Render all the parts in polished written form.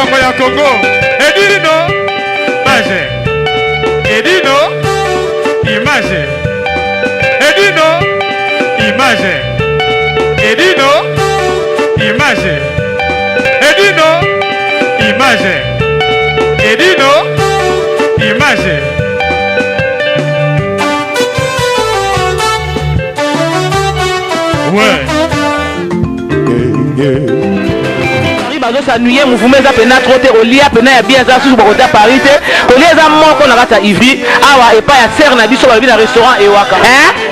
makambo ya Congo. Edino image. Edino image. Edino image. Edino image. Edino image. Edino image. Ouais. bazo s'ennuyer mouvement za pena trop te olia pena ya bien za sous côté Paris te olia za moko na kata Ivry awa et pas ya serre na biso ba bi na restaurant Ewaka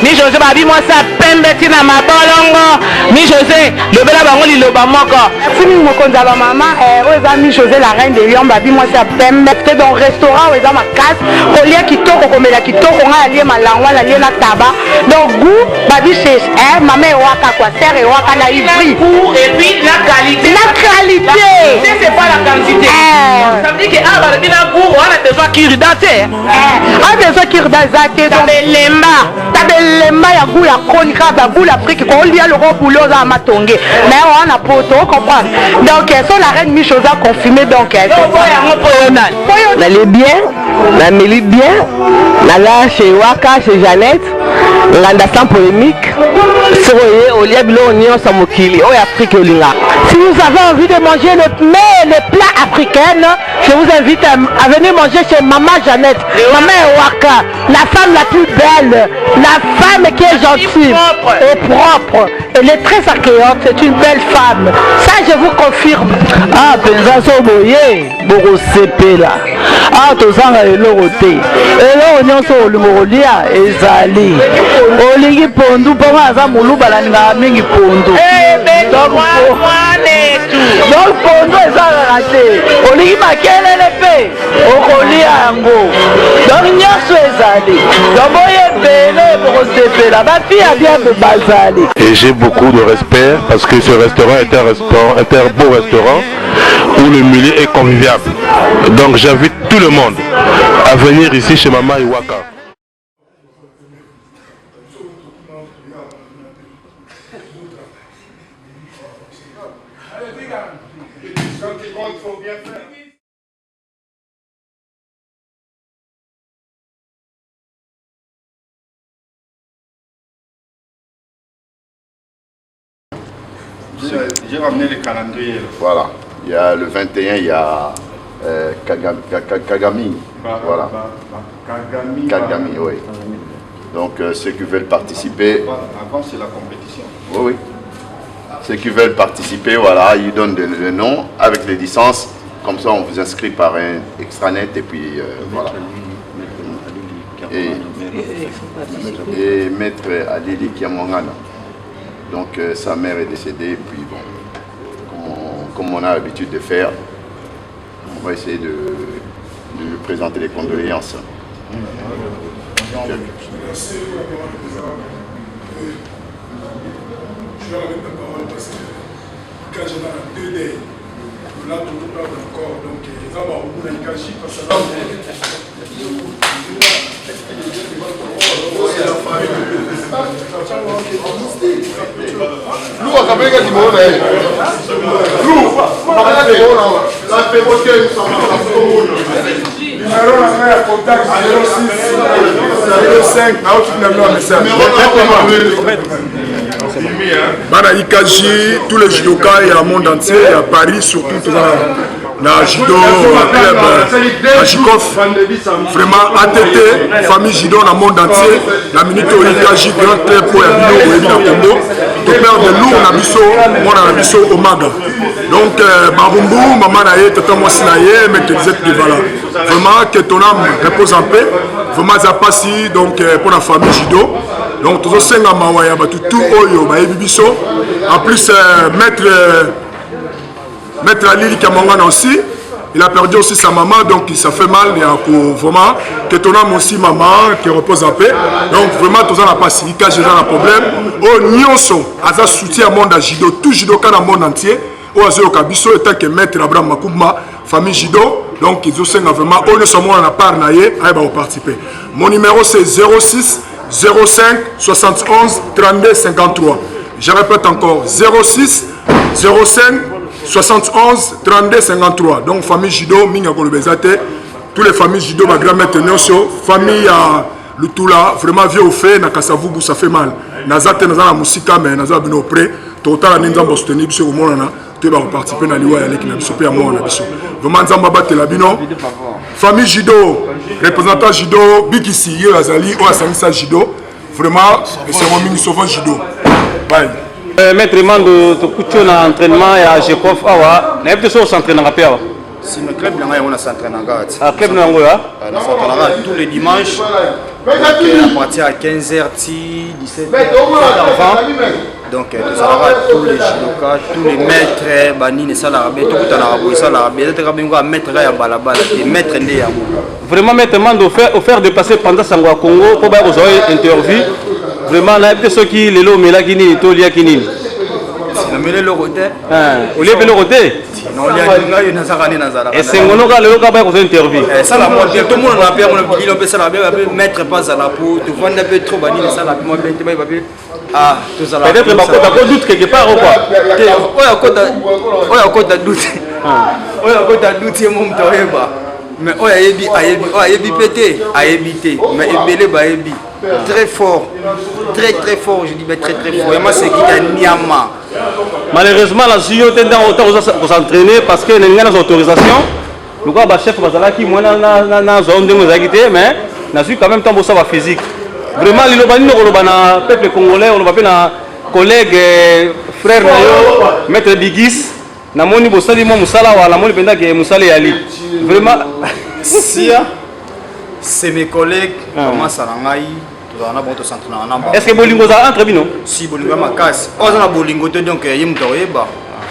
ni José ba bi moi ça pembe tina mabolongo ni José le bela bango li loba moko fini moko nzaba mama oza mi José la reine de Lyon ba bi moi ça pembe te dans restaurant oza ma casse olia kitoko komela kitoko nga alie malangwa la lie na taba donc goût ba bi chez maman Ewaka quoi serre Ewaka na Ivry et puis la qualité c'est pas la quantité. Ça veut dire que ah bah bien goût on a besoin kirdaté. Ah besoin kirdaté tabelema ya goût ya konika ba goût l'Afrique ko lia le boulot za matongé. Mais on a poto comprendre. Donc so la reine Michosa confirmé donc elle est bien, la Mélie bien, la chez Waka chez Jeannette. Nganda sans polémique. Soye olia bilo onyo samokili o Afrique olinga. Si vous avez envie de manger les plats africains, je vous invite à venir manger chez Maman Jeannette, Maman Ewaka, la femme la plus belle, la femme qui est gentille et propre. Elle est très accueillante, c'est une belle femme. Ça, je vous confirme. Ah, pensa soboye, boko sepela. Ah, tozanga elorote. Eloro nyonso olimolia ezali. Olingi pondu ponga aza muluba la nga mingi pondu. Donc pondu ezala raté. Olingi makelele pe okolia yango. Donc nyonso ezali. Donc boye bele boko sepela. Ba fille bien be bazali. Et j'ai beaucoup de respect parce que ce restaurant est un beau restaurant où le milieu est convivial. Donc j'invite tout le monde à venir ici chez Maman Ewaka. J'ai ramené le calendrier. Voilà. Il y a le 21, il y a Kagami. Voilà. Kagami, oui. Donc ceux qui veulent participer. Avant, c'est la compétition. Oui, oui. Ceux qui veulent participer, voilà, ils donnent le nom avec les licences. Comme ça, on vous inscrit par un extranet et puis voilà. Et Maître Adili Kiamongana. Donc sa mère est décédée, et puis bon, comme on a l'habitude de faire, on va essayer de lui présenter les condoléances. Je vais remettre la parole parce que quand j'ai dans 2 days, là tout le monde encore, donc ils ont beaucoup d'engagés parce que numéro à contact 06 05 Bana Ikaji, tous les judokas et à monde entier, et à Paris surtout, na judo club Ajikov, vraiment ATT, famille judo dans le monde entier, la minute Ikaji, grand club pour Yabino, au Congo, tout père de lourd, na biso, moi na biso Omaga. Donc, Barumbu, maman naye, tata mosi naye, mais que disait que voilà. Vraiment, que ton âme repose en paix. Vraiment, ça passe donc pour la famille judo. Donc, tous ces gens mawaya, tout oyo, bibiso. En plus, maître Alili Kamangana aussi, il a perdu aussi sa maman, donc ça fait mal. Il y a vraiment que ton âme aussi, maman, qui repose en paix. Donc, vraiment, tous en a passé. Quand j'ai un problème, oh, nyonso, à soutien à monde à judo, tout judo dans le monde entier. Oazo Kabiso, et tant que maître Abraham Makouma, famille judo. Donc, ils ont vraiment, on ne sommes pas en part naïe, à participer. Mon numéro c'est 06 05 71 32 53. Je répète encore 06 05 71 32 53. Donc famille judo minga kolobezate. Tous les familles judo ma grand-mère Tenioso, famille à Lutula, vraiment vieux au fait na Kasavubu ça fait mal. Nazate nazana musika mais naza bino près. Total ninza bosteni biso ko monana. Tu vas participer na liwa ya leki na biso pe ya mona biso. Vraiment nzamba batela bino. Famille judo, représentant judo, Bikisi yo azali o asangisa judo. Vraiment c'est mon mini souvent judo. Bye. Maître Mando tokucho na entraînement ya Jekof awa na yebte so s'entraîner na awa. Si le club on a s'entraîné en garde. Ah club nango ya. On s'entraîne tous les dimanches. À partir à 15h, 17h avant. Donc ça va tous les judokas, tous les maîtres, banine ça l'arabé, tout le temps ça l'arabé. C'est très bien maître ya balabala, maître ndé ya. Vraiment maître Mando offert de passer pendant Sangwa Congo pour ba ko interview. Vraiment là peut ceux qui les lo mela kini to lia kini. C'est le mele le roté. Au lieu de le roté. Non lia nga yo nazara ni nazara. Et c'est ngono ka le ka ba ko interview. Ça la moi tout le monde on appelle on dit on peut ça la maître pas à la peau, tu vois un peu trop banine ça la moi ben tu va ah tout ça là. Peut-être ba ko doute quelque part ou quoi. Oya ko doute. Oya ko doute mon mtoyeba. Mais ayebi pété, ayebité, mais ebele ba yebi. Très fort, très fort, je dis mais très fort. Et moi c'est qui a Niama. Malheureusement la JO était dans autant pour s'entraîner parce que les gens autorisation. Le gars ba chef bazala qui moi na zone de mozakité mais na suis quand même temps pour ça physique. Vraiment les lobani no na peuple congolais on va pas na collègue frère na yo maître Bigis na moni bosali mo musala wa na moni penda ke musala yali. Vraiment si c'est mes collègues comment ça ngai on a bon s'entraîner en est-ce que bolingo za entre bino si bolingo ma casse on a bolingo donc yim toyeba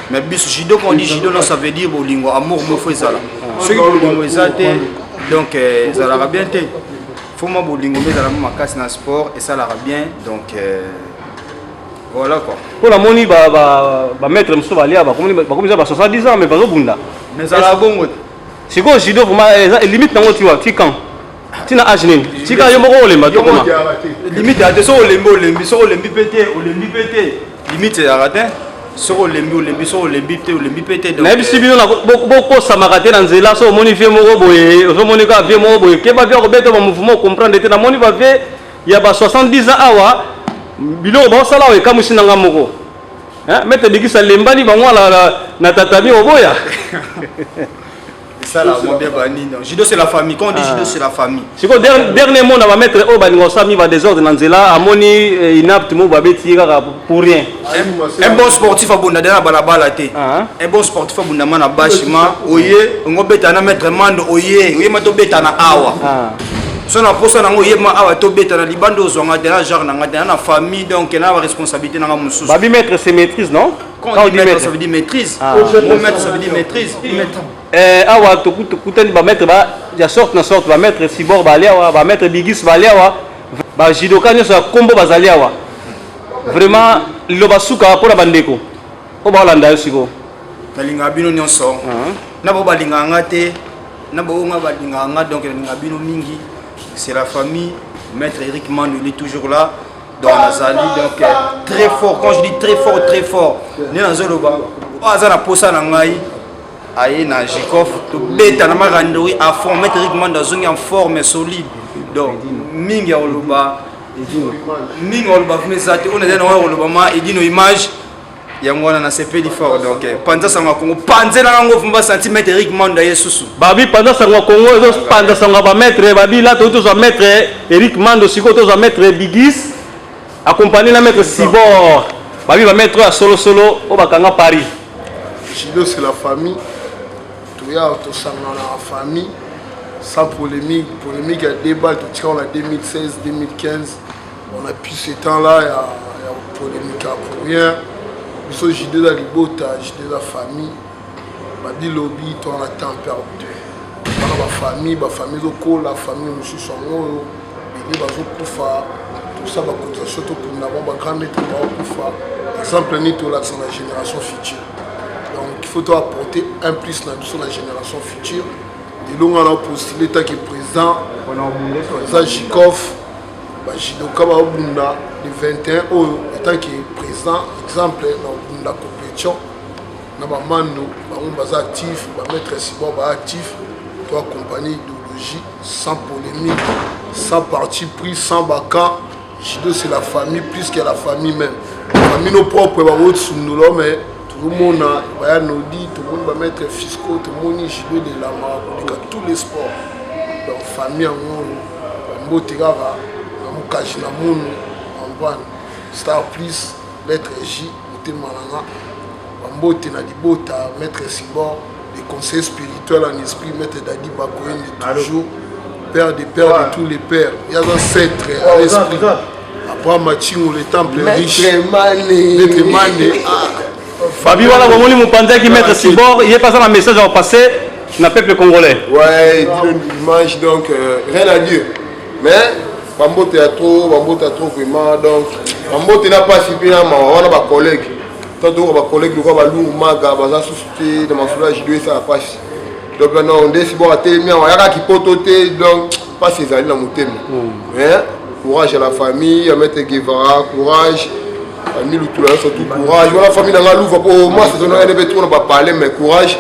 mais bis judo quand on dit judo ça veut dire bolingo amour mo faut ça là ceux qui bolingo ezate donc ça la bien té faut moi bolingo mais ça ma casse dans sport et ça la bien donc voilà quoi pour la moni ba mettre muso balia ba comme ça 70 ans mais pas bunda mais ça la bongo si go judo vraiment limite nango tu vois quand tina âge nini tika yo moko olemba to comment limite à so olembi so olembi pété limite ya ratin so olembi pété donc na bisi bino na boko samakate na nzela so moni vie moko boye so moni ka vie moko boye ke ba vie ko beto ba mouvement comprendre te na moni ba vie ya ba 70 ans awa bilo ba sala o kamusi na ngamoko hein mette bikisa lembani bango na tatami oboya. Ça là, mon bien bani. Judo c'est la famille. Quand on dit judo c'est la famille. C'est quoi dernier mot on va mettre au baningo sami va désordre dans zela amoni inapte mo ba betira pour rien. Un bon sportif a bunda na balabala te. Un bon sportif a bunda na bashima oye ngo beta na mettre mando oye mato beta na awa. So na posa na ngo yema awa to beta na libando zo ngade na genre ngade na famille donc na responsabilité na mususu. Babi mettre ses maîtrises non? Quand on dit maître ça veut dire maîtrise. Mon maître ça veut dire maîtrise. Awa tokutani ba mettre ba ya sorte na sorte ba mettre Sibor ba aliawa ba mettre Bigis ba aliawa ba jidoka nyoso ya kombo bazali awa vraiment lo basuka pour bandeko o ba landa yosiko talinga bino nyonso na bo balinga ngate na bo nga balinga nga donc linga bino mingi c'est la famille maître Eric Mando il est toujours là dans Nazali donc très fort quand je dis très fort ni na zoloba azana posa na ngai aye na Jikof to beta na marandori à fond mettre Eric Mando zongi en forme solide donc mingi oluba mingi oluba fumezate on est dans oluba ma edino image yangona na sepeli fort donc panza sanga Congo panze na ngo fumba centimètre Eric Mando yesusu babi panza sanga Congo zo panza sanga ba mettre babi là to zo mettre Eric Mando siko to zo mettre Bigis accompagné la mettre Sibor babi va mettre à solo au bakanga Paris. Judo c'est la famille. Tout y a autour dans la famille. Sans polémique il y a débat tout on a 2016 2015 on a pu ce temps là il y a polémique pour rien. Nous judo la libota judo la famille. Babi lobby toi on a temps perdu. Dans la famille locale la famille monsieur songo il bazo kufa tout ça va cotisation tout pour n'avoir pas grand maître pas kufa exemple ni tout là sur la génération future. Donc il faut apporter un plus sur la génération future. Et là on a postulé tant que président Jikov Jidoka Bunda le 21 étant que président exemple dans la compétition na bamando bango baza actif, bametre Sibor ba actif, to accompagner idéologie sans polémique, sans parti pris, sans baka. Judo c'est la famille plus que la famille même. La famille nos propres mais tout le monde a Nodi, tout le monde va mettre fiscaux, tout le monde judo de la marque, tous les sports. Donc famille en haut, Motegara, Mukajina Mono, Amban, Star Plus, Maître J, Motemalanga, Mbote Nadibota, Maître Sibor, les conseils spirituels en esprit, Maître Dadi Bakoyen, toujours, père des pères de tous les pères. Il y a un sceptre à l'esprit. Après Machingo, le temple riche. Maître Mané. Fabi, voilà, vous voulez me penser qui Maître Sibor, il est passé un message à passer dans le peuple congolais. Ouais, dimanche, donc rien à dire. Mais, Bambote a trop vraiment. Donc, Bambote n'a pas suivi, on a des collègues. Tant que les collègues, nous avons des magas, des associés, des mensonges, ils doivent passer. Donc, on décide de télé, il y a qui peut toter, donc, pas ces alliés dans mon thème. Mais, courage à la famille, à Maître Guevara, courage. Surtout courage. La famille dans la Louve, pour moi, c'est un événement, on ne va pas parler, mais courage.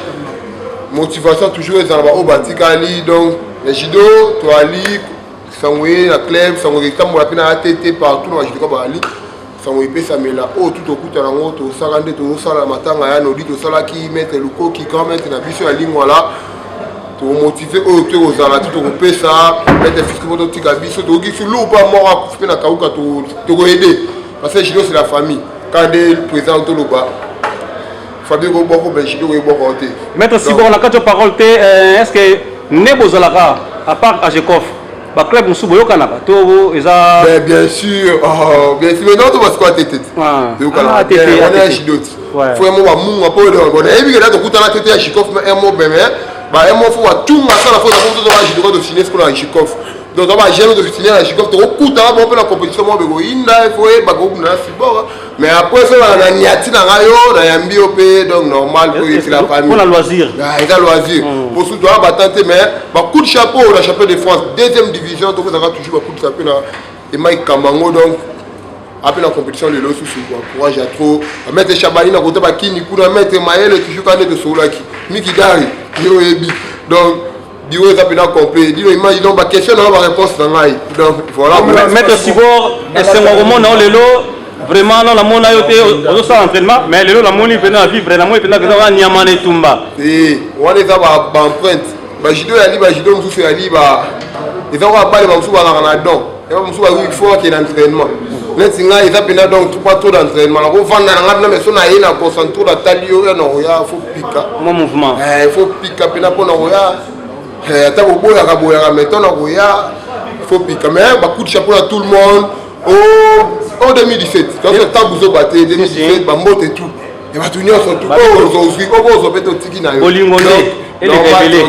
Motivation toujours dans la Batikali, donc les judo, toi Ali, Sangwe, la Clem, Sangwe, comme on a pu ATT partout dans le judo, Ali, Sangwe, Samela, oh, tout au coup, tu as un autre, tu as un autre, matin, tu as un qui met le co qui quand même, tu as vu sur la ligne, voilà, tu as motivé, oh, tu as un tout au coup, ça, mettre le fisc pour ton petit cabisso, tu as dit, sur l'eau, pas mort, tu as aider, parce que le judo, c'est la famille. Quand il présente le bas, Fabio Goboko, Benchido et Bokote. Maître Sibor, on a quatre paroles. Est-ce que Nebo Zalaka, à part Ajekov, le club Moussoubo Yokanaka, bien sûr, bien sûr, mais non, tu vas se quoi tête. Yokanaka, on est un Chidot. Il faut un mot à Mou, un peu de. On a vu que là, tu as la tête à Chikov, mais un mot, mais un mot, il faut tout, ma soeur, la fois, on a Chidot de signer ce qu'on a à Chikov. Donc, on va jamais de signer à Chikov, tu as beaucoup de la compétition, moi, il faut mais après ça, on a Niati dans la Yambiop, donc normal pour la famille. Pour le loisir. Il y a le loisir. Pour ce doigt, tenter, mais coup de chapeau, la chapeau de France, deuxième division, donc on aura toujours un coup de chapeau et Mike Kamango, donc après la compétition, les lots sous courage à trop. Mettre Chabani dans le côté de Kini, pour mettre Maël, toujours quand de Solaki, Miki Dari, Dio Ebi. Donc, Dio est appelé complet. Dio, imagine, donc, ma question, on a la réponse dans l'œil. Donc, voilà. Maître Sibor, c'est un moment dans les lots. Vraiment, non, la monnaie a été au entraînement, mais le la monnaie venait à vivre, la monnaie venait à Niamane Tumba. Oui, on est à l'empreinte. Jido Ali, Jido Moussou Ali, ils ont pas les Moussou à la don. Il faut qu'il y ait un entraînement. Maintenant, ils ont donc pas trop d'entraînement. On va dans la maison, il y a un concentré de talio, il faut piquer. Mon mouvement. Il faut piquer, il faut piquer. Mais beaucoup de chapeau à tout le monde. En 2017, quand le temps vous a battu, 2017, Bambote et tout. Et ma tournée sur tout. On peut être tiki na yo. Bolingoné et les révélés.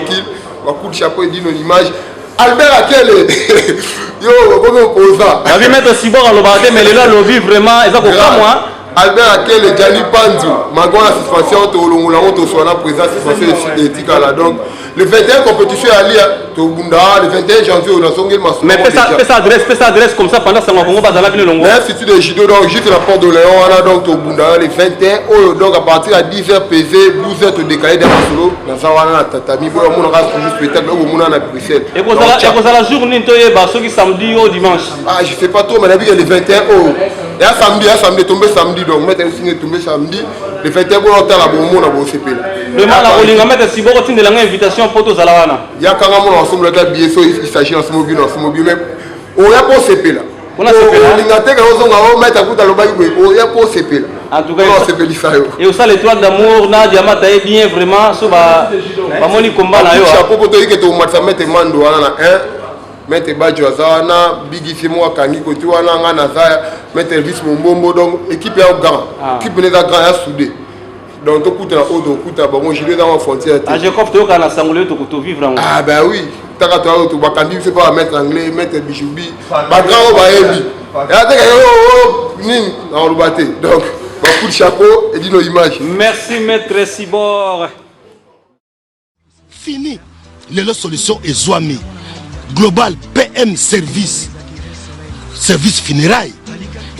Un coup de chapeau et dit nos images. Albert Akele. Yo, comment on pose ça? La vie Maître Sibor à l'obardé, mais là, le vit vraiment. Et ça, pour moi. Albert Akele, Gianni Panzo, Magon la suspension, tu soit là, présent, suspension de Tikala. Donc, le 21 compétition à l'IA, le 21 janvier, on a son game. Mais fais ça adresse comme ça pendant que ça m'a fait bazala bien longo. L'Institut de Judo, donc, juste la porte de Léon, on a donc au Bunda, le 21, donc à partir à 10h pesé, 12h, tu décalé dans le solo, dans Zawana, Tatami, pour on aura toujours spectacle, au Mouna, à Bruxelles. Et pour la journée, ceux qui samedi ou dimanche. Ah, je sais pas trop, mais la vie, il y a le 21 oh. Et à samedi, tombé samedi, donc mettre un signe tombé samedi, le 21 pour l'hôtel à Beaumont, à Beaucépé. Vraiment, la Bolinga mettre si bon, tu de l'invitation pour tous à la Wana. Il y a quand même ensemble de billets, il s'agit en ce mobile, mais on a pour CP là. On a CP là. On a mettre à coup dans le bail, on a pour CP là. En tout cas, et aussi l'étoile d'amour, Nadia Mata est bien vraiment, sur ma moni combat là. Chapeau pour te dire que tu vas mettre Mando là, mettre Badjo Azana, Biggie Fimo Kangi Kotuana, Nazaya, mettre Elvis Mombombo, donc équipe est en grand. Équipe est en grand, est soudée. Donc, tu coûtes la haute, tu coûtes la bon, je vais dans la frontière. Ah, je crois que tu as sanglé, tu vivre en. Ah, ben oui. Tu as tu vas quand tu sais pas mettre anglais, mettre bijoubi. Bah, grand, va ébi. Et là, tu as on le battait. Donc, coup de chapeau et dis nos images. Merci, Maître Sibor. Fini. Les solutions est Zouami. Global PM Service. Service funérailles.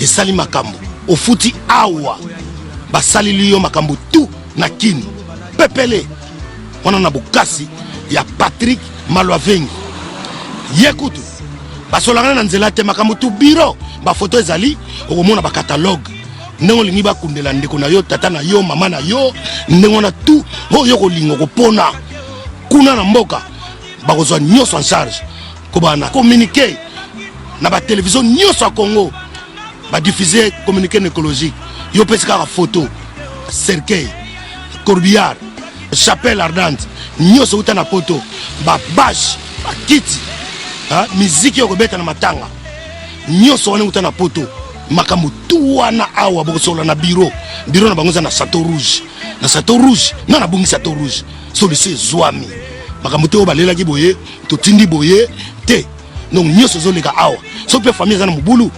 Et Sali Makambo. Au fouti Awa. Basali Liyo Makambo tout. na kini pepele wana na bokasi ya Patrick Malwavengi yekutu basolangana na nzela te makambo tu biro bafoto ezali okomona bakatalogue ndenge olingi bakundela ndeko na yo tata na yo mama na yo ndenge wana tu oyo kolinga kopona kuna na mboka bakozwa nyonso en charge kobana communiquer na batelevizio nyonso ya Congo badiffuser communiqué écologique yo pesi kaka photo cercueil corbillard chapelle ardente nyonso uta na poto babashe bakiti miziki yokobeta na matanga nyonso wana uta na poto makambo tu wana awa bokosola na bureau na bango za na Château Rouge na bungi Château Rouge solution ezwami makambo te oyo balelaki boye totindi boye te donc nyonso ezoleka awa so mpe famille eza na mobulu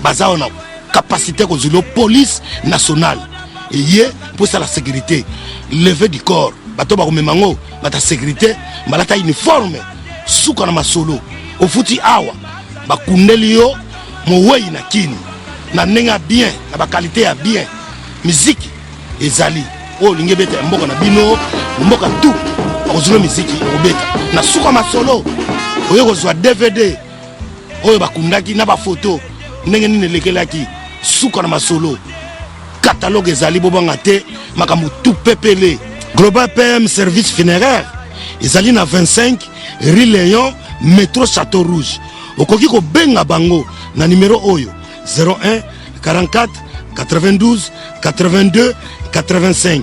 baza na capacité kozwila police nationale eye mpo esala sécurité levé du corps bato bakomema ngo bata sécurité balata uniforme suka na masolo ofuti awa bakundeli yo mowei na kini na ndenge ya bien na bakalite ya bien miziki ezali oyo olingi ebeta ya mboka na bino mboka tu bakozwila miziki okobeta na suka masolo oyo kozwa DVD oyo bakundaki na bafoto ndenge nini elekelaki suka na masolo catalogue ezali bobanga te makambo tu pepele. Global PM service funéraire ezali na 25 rue Léon métro Château Rouge okoki kobenga bango na numéro oyo 01 44 92 82 85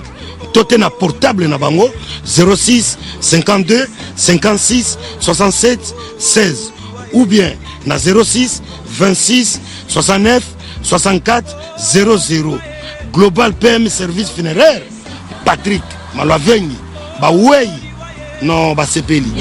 tote na portable na bango 06 52 56 67 16 ou bien na 06 26 69 64 00. Global PM service funéraire Patrick Malwavengi bawei non basepeli.